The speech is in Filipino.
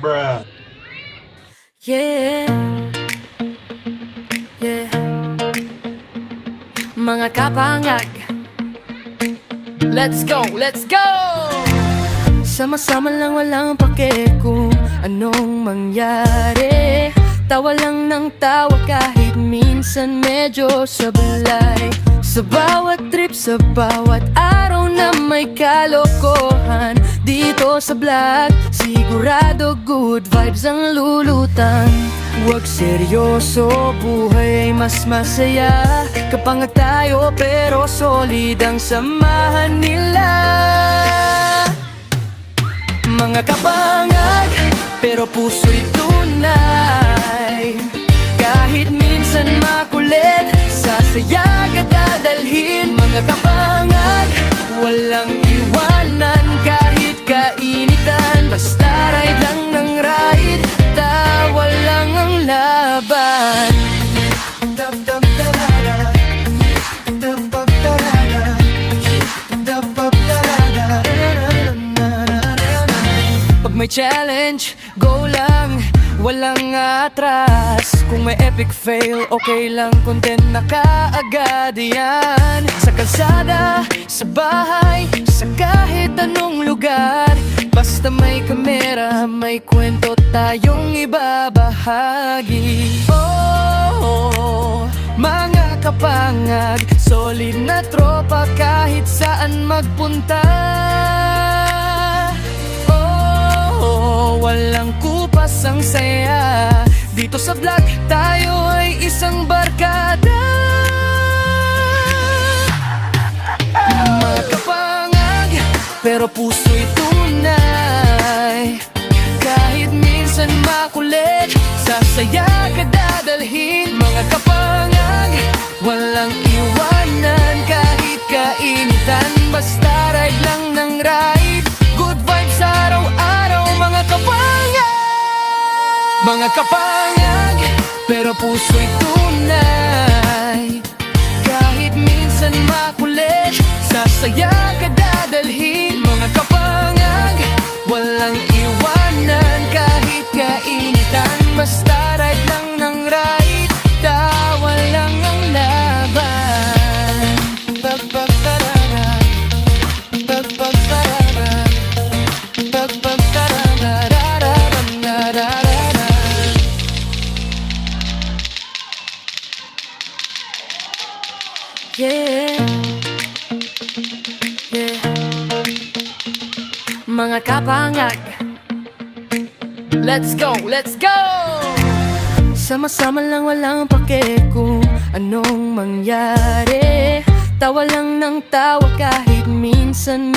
Bruh. Yeah, yeah. Mga kapangag, let's go, let's go! Sama-sama lang, walang pake kung anong mangyari. Tawa lang ng tawa kahit minsan medyo sablay. Sa bawat trip, sa bawat araw na may kalokohan. Dito sa vlog, sigurado good vibes ang lulutan. Huwag seryoso, buhay ay mas masaya. Kapangag tayo pero solid ang samahan nila. Mga kapangag, pero puso'y tunay. Kahit minsan makulit, sasaya ka dadalhin. Mga kapangag, walang iwanan kahit kainitan. Basta ride lang ng ride, tawa lang ang laban. Pag may challenge, go lang, walang atras. Kung may epic fail, okay lang, content na kaagad yan. Sa kalsada, sa bahay, sa kahit anong lugar. Basta may kamera, may kwento tayong ibabahagi. Oh, mga kapangag, solid na tropa kahit saan magpunta. Walang kupas ang saya. Dito sa vlog, tayo ay isang barkada. Mga kapangag, pero puso'y tunay. Kahit minsan makulit, sasaya ka dadalhin. Mga kapangag, walang iwanan kahit kainitan. Basta ride lang ng ride, good vibes araw-araw. Mga kapangag, mga kapangag, pero puso'y tunay. Kahit minsan makulit, sasaya ka dadalhin. Mga kapangag, walang iwanan kahit kainitan. Basta ride lang ng ride, tawa lang ang laban. Pagpagtarara, pagpagtarara, pagpagtarara. Yeah, yeah. Mga kapangag, let's go, let's go! Sama-sama lang, walang pake kung anong mangyari. Tawa lang ng tawa kahit minsan